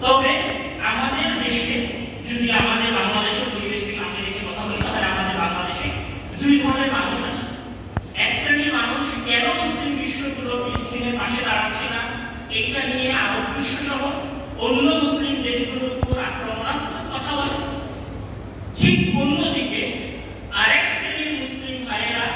তবে আমাদের দেশে যদি আমাদের বাংলাদেশের পরিবেশকে সামনে রেখে কথা বলি, তাহলে আমাদের বাংলাদেশে দুই ধরনের মানুষ আছে। এক শ্রেণীর মানুষ কেন মুসলিম বিশ্বগুলো ফিলিস্তিনের পাশে দাঁড়াচ্ছে না এইটা নিয়ে আরব বিশ্ব সহ অন্য মুসলিম দেশগুলোর উপর আক্রমণাত্মক কথা বলে। ঠিক অন্যদিকে আরেক শ্রেণীর মুসলিম ভাইয়েরা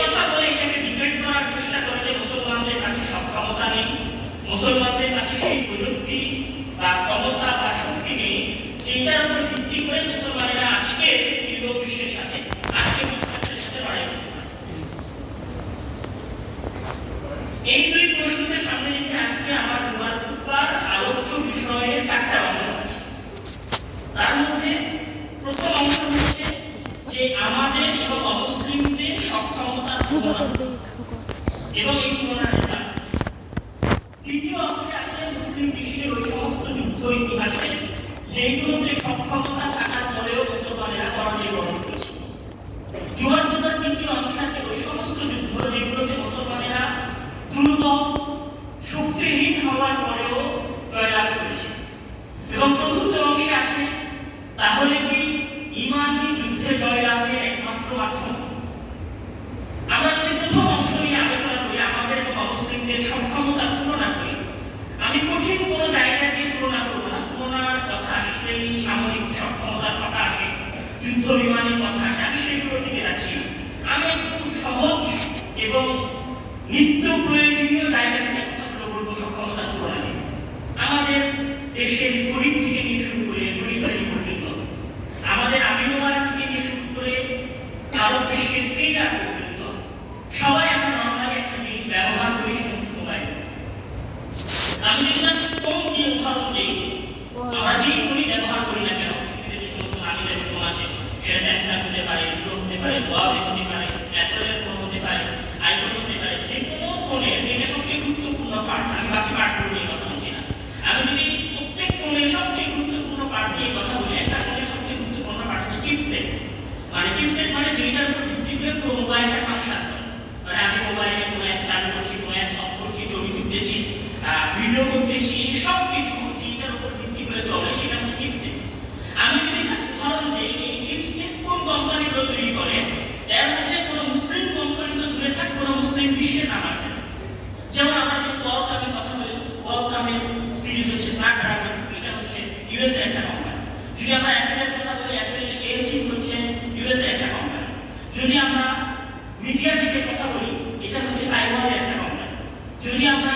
কথা বলে এটাকে ডিফেন্ড করার চেষ্টা করে যে মুসলমানদের কাছে সক্ষমতা নেই, মুসলমানদের কাছে সেই প্রযুক্তি বা ক্ষমতা বা শক্তি নেই, যেটার উপর ভিত্তি করে মুসলমানেরা আজকে ইউরোপ বিশ্বের সাথে আজকে পাশ্চাত্যের সাথে লড়াই করতে পারে। এই দুই প্রশ্নকে সামনে রেখে আজকে আমার জুমার খুতবার আলোচ্য বিষয়ের চারটা অংশ আছে। তার মধ্যে প্রথম অংশ হচ্ছে যে আমাদের এবং অমুসলিমদের সক্ষমতার এবং এই তুলনার রেজাল্ট। দ্বিতীয় অংশে আছে মুসলিম বিশ্বের ওই সমস্ত যুদ্ধ ইতিহাসে যেগুলোতে সক্ষমতা থাকার পরেও মুসলমানেরা পরাজয় বরণ করেছে। জুমার খুতবার তৃতীয় অংশে আছে ওই সমস্ত যুদ্ধ যেগুলোতে মুসলমানেরা দ্রুত শক্তিহীন হওয়ার পরেও জয়লাভ করেছে। এবং চতুর্থ অংশে আছে তাহলে কি ঈমানী যুদ্ধে জয়লাভের একমাত্র মাধ্যম। আমরা যদি প্রথম অংশ নিয়ে আলোচনা করি, আমাদের এবং অমুসলিমদের সক্ষমতার তুলনা করি, আমি কঠিন কোনো জায়গা দিয়ে তুলনা করবো না। তুলনার কথা আসলেই সামরিক সক্ষমতার কথা আসে, যুদ্ধ বিমানের কথা আসে, আমি সেইগুলোর দিকে যাচ্ছি। আমি একটু সহজ এবং নিত্য প্রয়োজনীয় জায়গা থেকে কথাগুলো বলবো সক্ষমতার তুলনা নিয়ে। আমাদের দেশের গরিব থেকে নিয়ে শুরু করে ধনী শ্রেণী পর্যন্ত, আমাদের আমিনুমারা থেকে নিয়ে শুরু করে আরব বিশ্বের ট্রেডার পর্যন্ত সবাই আমরা নর্মালি একটা জিনিস ব্যবহার করি, সেটা হচ্ছে মোবাইল। আমি যদি ফোন দিয়ে উদাহরণ দিই, আমরা যেই ফোনই ব্যবহার করি না কেন, পৃথিবীতে যে সমস্ত নামীদের ফোন আছে, সেটা স্যামসাং হতে পারে, ভিভো হতে পারে, হুয়াওয়ে হতে পারে, অ্যাপলের ফোন হতে পারে, আইফোন হতে পারে, যে কোনো ফোনের যেটা সবচেয়ে গুরুত্বপূর্ণ পার্ট, আমি বাকি পার্টগুলো নিয়ে কথা বলছি না, আমি যদি প্রত্যেক ফোনের সবচেয়ে গুরুত্বপূর্ণ পার্ট নিয়ে কথা বলি, একটা ফোনের সবচেয়ে গুরুত্বপূর্ণ পার্ট হচ্ছে চিপসেট। মানে চিপসেট মানে যেটার উপর ভিত্তি করে পুরো মোবাইলটা ফাংশন করে। মানে আমি মোবাইলে কোনো অ্যাপ চালু করছি, কোনো অ্যাপ অফ করছি, ছবি তুলতেছি, ভিডিও করতেছি, এই সব কিছু যেটার উপর ভিত্তি করে চলে সেটা হচ্ছে চিপসেট। আমি যদি উদাহরণ দিই, এই চিপসেট কোন কোম্পানিগুলো তৈরি করে, এর মধ্যে কোনো মুসলিম কোম্পানি তো দূরে থাক, কোনো মুসলিম বিশ্বের নাম আসবে না। যেমন আমরা যদি কোয়ালকমের কথা বলি, কোয়ালকমের সিরিজ হচ্ছে স্ন্যাপড্রাগন, এটা হচ্ছে ইউএস এর একটা কোম্পানি। যদি আমরা অ্যাপলের কথা বলি, অ্যাপলের এ চিপ হচ্ছে ইউএস এর একটা কোম্পানি। যদি আমরা মিডিয়াটেকের কথা বলি, এটা হচ্ছে তাইওয়ানের একটা কোম্পানি। যদি আমরা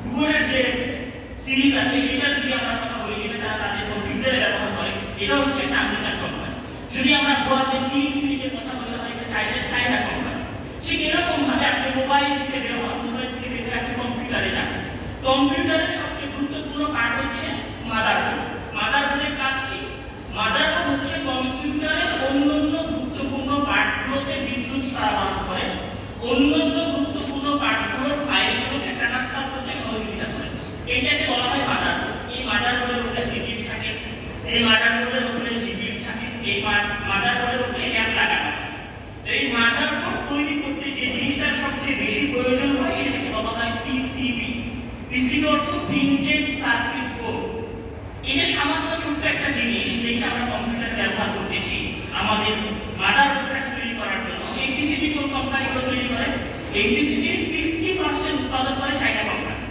গুগলের যে সিরিজ আছে সেটার যদি আমরা কথা বলি, যেটা তারা তাদের ফোন পিক্সেলে ব্যবহার করে, এটা হচ্ছে একটা আমেরিকান কোম্পানি। যদি আমরা হুয়াওয়ে কিরিং সিরিজের কথা বলি, তাহলে এটা চায়না কোম্পানি। ঠিক এরকম ভাবে আপনি মোবাইল থেকে বের হন, মোবাইল থেকে বের হয়ে আপনি কম্পিউটারে যান। কম্পিউটারের সবচেয়ে গুরুত্বপূর্ণ পার্ট হচ্ছে মাদারবোর্ড। মাদারবোর্ডের কাজ কি? মাদারবোর্ড হচ্ছে কম্পিউটারের অন্যান্য গুরুত্বপূর্ণ পার্টগুলোতে বিদ্যুৎ সরবরাহ করে, অন্যান্য গুরুত্বপূর্ণ পার্টগুলোর ফাইলগুলোকে ট্রান্সফার করতে সহযোগিতা করে। এইটাকে বলা হয় মাদারবোর্ড। এই মাদারবোর্ডের উপরে সিপিইউ থাকে, এই মাদারবোর্ডের উপরে জিপিইউ থাকে, এই মাদারবোর্ডের উপরে র্যাম লাগানো হয়। এই মাদারবোর্ড তৈরি করতে যে জিনিসটার সবচেয়ে বেশি প্রয়োজন হয় সেটাকে বলা হয় পিসিবি। পিসিবি অর্থ প্রিন্টেড সার্কিট বোর্ড। এই যে সামান্য ছোট্ট একটা জিনিস যেটা আমরা কম্পিউটারে ব্যবহার করতেছি আমাদের মাদারবোর্ডটাকে তৈরি করার জন্য, এই পিসিবি কোন কোম্পানিগুলো তৈরি করে? এই পিসিবির 50% উৎপাদন করে চায়না কোম্পানি,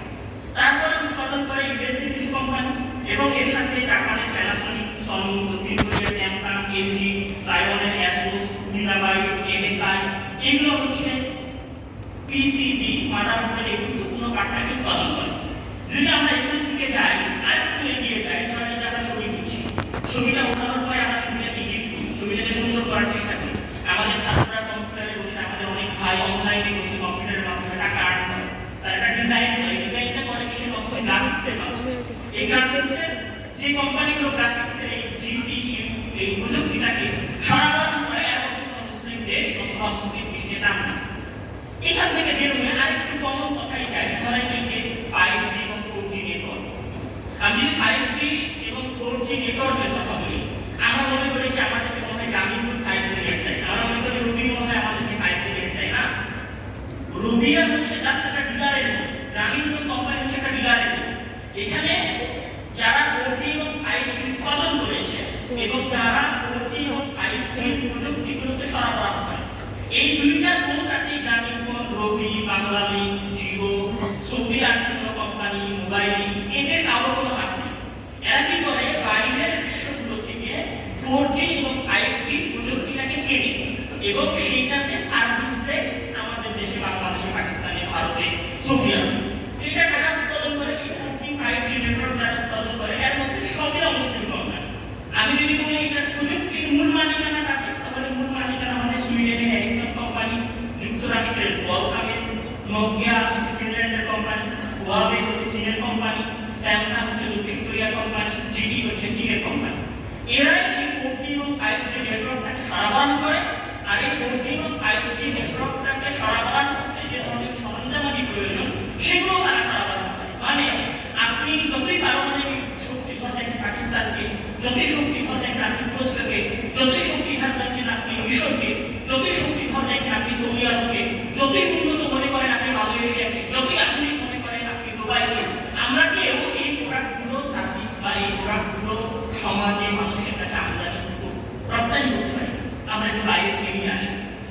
তারপরে উৎপাদন করে ইউএস এর কিছু কোম্পানি, এবং এর সাথে জাপানের প্যানাসোনিক, সনি, দক্ষিণ কোরিয়ার স্যামসাং, এলজি, তাইওয়ানের অ্যাসুস, গিগাবাইট, এমএসআই, এগুলো হচ্ছে পিসিবি মাদারবোর্ডের এই গুরুত্বপূর্ণ পার্টটাকে উৎপাদন করে। যদি আমরা এখান থেকে যাই, আরেকটু এগিয়ে যাই, ধরেন যে আমরা ছবি তুলছি, ছবিটা ওঠানোর পরে আমরা ছবিটাকে এডিট করি, ছবিটাকে সুন্দর করার চেষ্টা করি। আমাদের ছাত্ররা কম্পিউটারে বসে, আমাদের অনেক ভাই অনলাইনে বসে কম্পিউটারের মাধ্যমে টাকা আর্ন করে, তারা একটা ডিজাইন করে, ডিজাইনটা করে কিসের মাধ্যমে? গ্রাফিক্সের মাধ্যমে। এই গ্রাফিক্সের যে কোম্পানিগুলো গ্রাফিক্সের এই জিপিইউ এই প্রযুক্তিটাকে সরবরাহ করে, এর মধ্যে কোনো মুসলিম দেশ অথবা মুসলিম বিশ্বের নাম না। এখান থেকে বের হয়ে আরেকটু কমন কথাই যাই, ধরেন এই যে 5G এবং 4G নেটওয়ার্ক। আমি যদি 5G এবং 4G নেটওয়ার্কের কথা বলি, আমরা মনে করি যে আমাদেরকে মনে হয় গ্রামীণ 5G নেট দেয়, আমরা মনে করি রবি মনে হয় আমাদেরকে 5G নেট দেয় না। রবিয়া হচ্ছে জাস্ট একটা ডিলারের, গ্রামীণ কোম্পানি হচ্ছে একটা ডিলার। এখানে যারা 4G এবং 5G উৎপাদন করেছে এবং যারা 4G এবং 5G প্রযুক্তিগুলোকে সরবরাহ করে, এই দুইটার কোনটাতেই গ্রামীণ ফোন, রবি, বাংলালিংক, জিও, সৌদি আরবের কোনো কোম্পানি, মোবাইল, এদের কারো কোনো হাত নেই। এরা কি করে, বাইরের বিশ্বগুলো থেকে 4G এবং 5G প্রযুক্তিটাকে কেনে এবং সেইটাতে সার্ভিস দেয় আমাদের দেশে, বাংলাদেশে, পাকিস্তানে, ভারতে, সৌদি আরবে। এটা যারা উৎপাদন করে, এই 4G 5G নেটওয়ার্ক যারা উৎপাদন করে, এর মধ্যে সবই মুসলিম কোম্পানি। আমি যদি বলি এটা প্রযুক্তির মূল মালিকানা কাকে, তাহলে মূল মালিকানা আমাদের সুইডেনের এরিকসন কোম্পানি, যুক্তরাষ্ট্রের কোয়ালকমের, নোকিয়া হচ্ছে ফিনল্যান্ডের কোম্পানি, হুয়াওয়ে হচ্ছে চীনের কোম্পানি, স্যামসাং হচ্ছে দক্ষিণ কোরিয়ার কোম্পানি, জিটি হচ্ছে চীনের কোম্পানি। এরাই এই 4G এবং 5G নেটওয়ার্কটাকে সরবরাহ করে। আর এই 4G এবং 5G নেটওয়ার্কটাকে সরবরাহ করতে যে ধরনের সরঞ্জামাদি প্রয়োজন, সেগুলো তারা সরবরাহ করে। মানে আপনি যতই পারমাণবিক শক্তিধর দেখেন পাকিস্তানকে, যতই শক্তিধর দেখেন আপনি তুরস্ককে, যতই শক্তিধর দেখেন আপনি মিশরকে, যতই শক্তিধর দেখেন আপনি সৌদি আরবকে, যতই উন্নত মনে করেন আপনি মালয়েশিয়াকে, যতই আধুনিক মনে করেন আপনি দুবাইকে, আমরা কেউ এই প্রোডাক্টগুলো সার্ভিস বা এই প্রোডাক্টগুলো সমাজে মানুষের কাছে আমদানি রপ্তানি করতে পারি। আমরা একটু বাইরে থেকে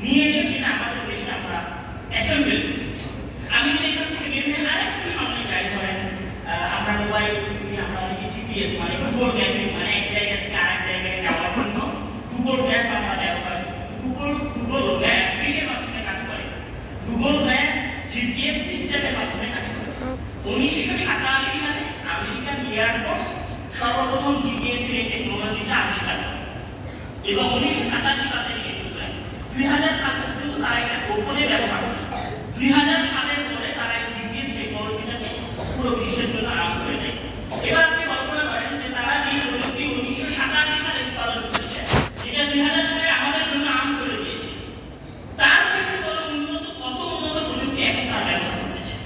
নিয়ে এসে সেটা আমাদের দেশে আমরা অ্যাসেম্বল করি। আমি যদি এখান থেকে বের হয়ে আরেকটু সামনে যাই, ধরেন আমরা মোবাইল, আমরা অনেকে জিপিএস মানে গুগল ম্যাপিং, মানে এক জায়গা থেকে আরেক জায়গায় যাওয়ার জন্য গুগল ম্যাপ আমরা ব্যবহার করি। গুগল ম্যাপ কিসের মাধ্যমে কাজ করে? গুগল ম্যাপ জিপিএস সিস্টেমের মাধ্যমে কাজ করে। 1987 সালে আমেরিকান এয়ারফোর্স সর্বপ্রথম জিপিএস এর টেকনোলজিটা আবিষ্কার করে এবং 1987 সালে থেকে শুরু করে 2000 সাল পর্যন্ত তারা এটা গোপনে ব্যবহার করে। 2000 সালের পরে তারা এই জিপিএস টেকনোলজিটাকে পুরো বিশ্বের জন্য আম করে দেয়। এবার আপনি কল্পনা করেন যে তারা যে প্রযুক্তি 1987 সালে উৎপাদন করেছে, যেটা 2000 সালে আমাদের জন্য আম করে দিয়েছে, তার থেকে বড় উন্নত, কত উন্নত প্রযুক্তি এখন তারা ব্যবহার করতেছে।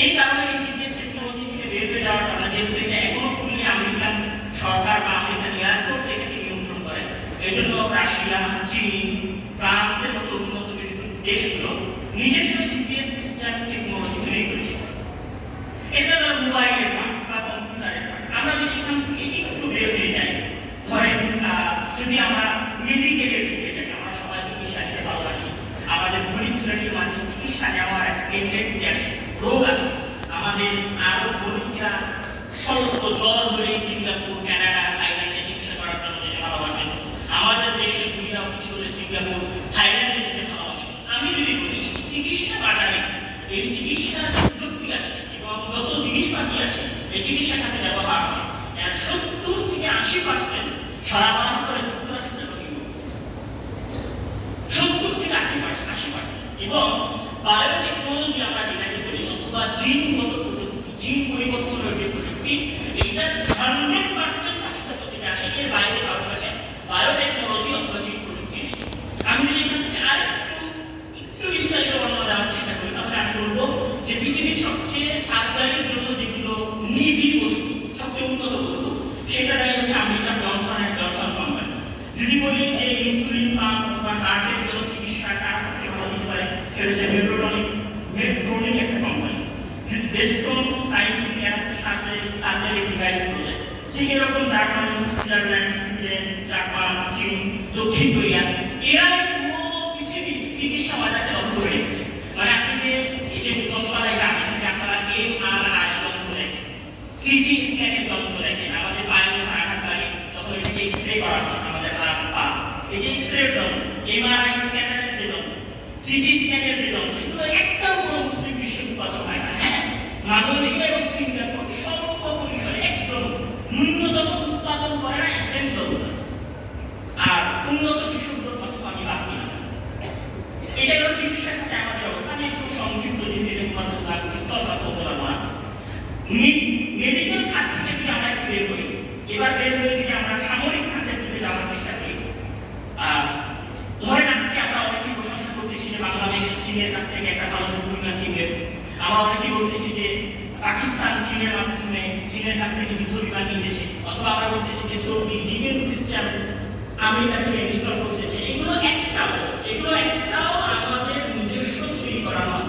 এই কারণে এই জিপিএস টেকনোলজি থেকে বের হয়ে যাওয়ার কারণে, যেহেতু এটা এখনো ফুললি আমেরিকান সরকার বা আমেরিকান এয়ারফোর্স এটাকে নিয়ন্ত্রণ করে, এই জন্য রাশিয়া, চীন, ফ্রান্সের মতো উন্নত দেশগুলো নিজস্ব জিপিএস সিস্টেম টেকনোলজি তৈরি করেছে। এটা হলো মোবাইলের পার্ট বা কম্পিউটারের পার্ট। আমরা যদি এখান থেকে একটু বের হয়ে যাই, ধরেন যদি আমরা মেডিকেলের দিকে যাই, আমরা সবাই চিকিৎসা নিতে ভালোবাসি। আমাদের গরিব শ্রেণীর মাঝে চিকিৎসা নেওয়ার একটা টেন্ডেন্সি আছে, রোগ আছে। আমাদের আরো গরিবরা সমস্ত জ্বর হলে সিঙ্গাপুর, কানাডা, থাইল্যান্ডে চিকিৎসা করার জন্য যেতে ভালোবাসেন। আমাদের দেশের দুনিয়াও কিছু হলে সিঙ্গাপুর, থাইল্যান্ডে যেতে ভালোবাসেন। আমি যদি বলি চিকিৎসা বাজারে এই চিকিৎসার প্রযুক্তি আছে এবং যত জিনিসপাতি আছে এই চিকিৎসা খাতে ব্যবহার হয়, এর 70 থেকে 80% সরবরাহ করে যুক্তরাষ্ট্র এবং ইউরোপ। 70 থেকে 80%। এবং বায়োটেকনোলজি আমরা যেটাকে বলি, অথবা জিনগত প্রযুক্তি, জিন পরিবর্তনের যে প্রযুক্তি, এটা 100% রাষ্ট্র থেকে আসে, এর বাইরে কারোর কাছে বায়োটেকনোলজি অথবা জিন প্রযুক্তি নেই। আমি যদি এখান থেকে একটু বিস্তারিত বর্ণনা দেওয়ার চেষ্টা করি, তাহলে আমি বলবো যে পৃথিবীর সবচেয়ে সার্জারির জন্য যেগুলো নিডি বস্তু, সবচেয়ে উন্নত বস্তু, সেটা দেয় হচ্ছে আমেরিকার জনসন এন্ড জনসন কোম্পানি। যদি বলি যে ইনসুলিন পাম্প অথবা হার্টের জন্য চিকিৎসা কার সবচেয়ে ভালো দিতে পারে, সেটা হচ্ছে মেডট্রনিক একটা কোম্পানি। যদি বেস্টন সাইন্টিফিক সার্জারি ডিভাইস রয়েছে, ঠিক এরকম জার্মানি, সুইজারল্যান্ড, সুইডেন, জাপান, চীন, দক্ষিণ কোরিয়া, এরাই পুরো পৃথিবীর চিকিৎসা বাজারকে দখল করে রেখেছে। মানে আপনি যে এই যে দশতলায় জানেন যে আপনারা এমআরআই যন্ত্র দেখেন, সিটি স্ক্যানের যন্ত্র দেখেন, আমাদের পায়ে যখন আঘাত লাগে তখন এটাকে এক্সরে করা হয় আমাদের হাত পা, এই যে এক্সরে যন্ত্র, এমআরআই স্ক্যানারের যে যন্ত্র, সিটি স্ক্যানের যে যন্ত্র, এগুলো একটাও কোনো মুসলিম বিশ্বে উৎপাদন হয় না। হ্যাঁ, মালয়েশিয়া এবং সিঙ্গাপুর স্বল্প পরিসরে একদম ন্যূনতম উৎপাদন করে না, অ্যাসেম্বল। আর উন্নত বিশ্বগুলোর কথা আমি ভাবি না। এটা হলো চিকিৎসা খাতে আমাদের অবস্থা। আমি একটু সংক্ষিপ্ত যেতে তোমার বিস্তর কথা বলতে পারবো না। মেডিকেল খাত থেকে যদি আমরা একটু বের হই, এবার বের হয়ে যদি আমরা সামরিক খাতের দিকে যাওয়ার চেষ্টা করি, ধরেন আজকে আমরা অনেকেই প্রশংসা করতেছি যে বাংলাদেশ চীনের কাছ থেকে একটা ভালো যুদ্ধ বিমান কিনবে। আমরা অনেকেই বলতেছি যে পাকিস্তান চীনের মাধ্যমে চীনের কাছ থেকে যুদ্ধ বিমান কিনতেছে, অথবা আমরা বলতেছি যে সৌদি ডিফেন্স সিস্টেম আমেরিকা থেকে ইনস্টল করতেছে। এগুলো একটাও আমাদের নিজস্ব তৈরি করা নয়।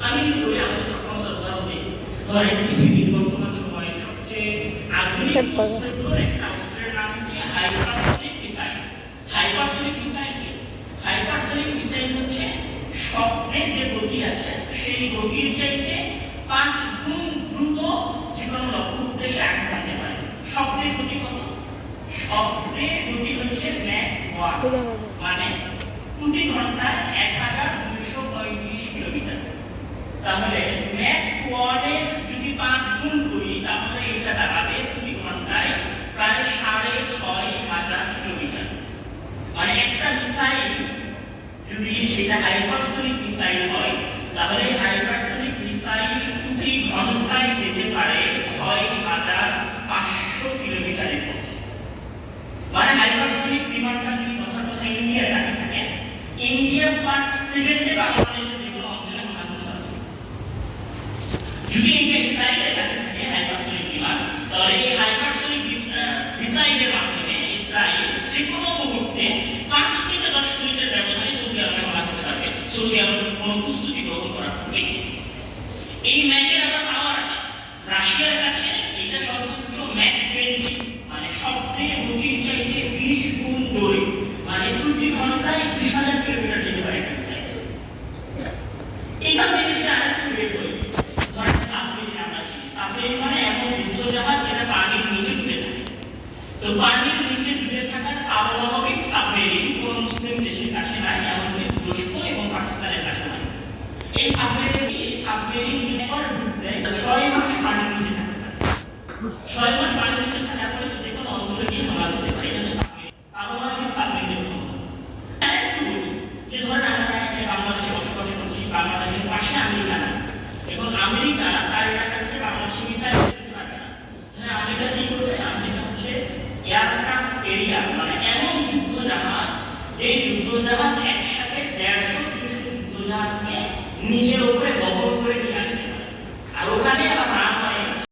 আমি যদি বলি আমাদের সক্ষমতার উদাহরণ দিই, ধরেন পৃথিবীর বর্তমান আধুনিক অস্ত্রগুলোর একটা অস্ত্রের নাম হচ্ছে হাইপারসনিক মিসাইল। হাইপারসনিক মিসাইল কি? হাইপারসনিক মিসাইল হচ্ছে শব্দের যে গতি আছে সেই গতির চাইতে 5 গুণ দ্রুত যে কোনো লক্ষ্য উদ্দেশ্যে আঘাত আনতে পারে। শব্দের গতি কত? শব্দের গতি হচ্ছে ম্যাক 1, মানে প্রতি ঘন্টায় 1235 কিলোমিটার। তাহলে ম্যাক 1 এর যদি 5 গুণ করি তাহলে এটা দাঁড়াবে প্রতি ঘন্টায় প্রায় 6500 কিলোমিটার। মানে একটা মিসাইল যদি সেটা হাইপারসনিক মিসাইল হয় তাহলে হাইপারসনিক মিসাইল প্রতি ঘন্টায় যেতে পারে 6500 কিলোমিটারের পথ। মানে হাইপারসনিক বিমানটা যদি কথা ইন্ডিয়ার কাছে থাকে, ইন্ডিয়া 5 সেকেন্ডে বাংলাদেশের যে কোনো অঞ্চলে হামলা করতে পারবে। যদি ইসরায়েলের কাছে থাকে হাইপারসনিক বিমান, তাহলে এই হাইপারসনিক মিসাইলের মাধ্যমে ইসরায়েল যে কোনো মুহূর্তে 5 থেকে 10 মিনিটের ব্যবধানে সৌদি আরবে হামলা করতে পারবে। সৌদি আরব কোনো প্রস্তুতি গ্রহণ করার পূর্বে। এই ম্যাকের আবার পাওয়ার আছে। রাশিয়ার কাছে এটা সর্বোচ্চ ম্যাক 20, মানে শব্দের গতির চাইতে 20 গুণ জোরে, মানে প্রতি ঘন্টায় 20,000 কিলোমিটার যেতে পারে একটা মিসাইল। এখান থেকে যদি আরেকটু বের করি, ধরেন সাবমেরিন আমরা চিনি। সাবমেরিন মানে এমন যুদ্ধ জাহাজ যেটা পানির নিচে ডুবে থাকে। তো পানির নিচে ডুবে থাকার পারমাণবিক সাবমেরিন কোন মুসলিম দেশের কাছে নাই, এমনকি তুরস্ক এবং পাকিস্তানের কাছে নাই। এই সাবমেরিন একবার ডুবলে 6 মাস পানির নিচে থাকতে পারে। 6 মাস পানির নিচে থাকার পরে সে যে কোনো অঞ্চলে গিয়ে হামলা করতে পারে। এটা হচ্ছে সাবমেরিন, পারমাণবিক সাবমেরিনের ক্ষমতা। একটু বলি যে ধরেন আমরা এখানে বাংলাদেশে বসবাস করছি, বাংলাদেশের পাশে আমেরিকা আছে। এখন আমেরিকা তার এলাকা থেকে বাংলাদেশে মিসাইল ছুড়তে পারবে না। হ্যাঁ, আমেরিকা কি করবে? আমেরিকা হচ্ছে এয়ারক্রাফট ক্যারিয়ার, মানে এমন যুদ্ধ জাহাজ যে যুদ্ধ জাহাজ একসাথে 150-200 যুদ্ধ জাহাজ নিয়ে নিজের উপরে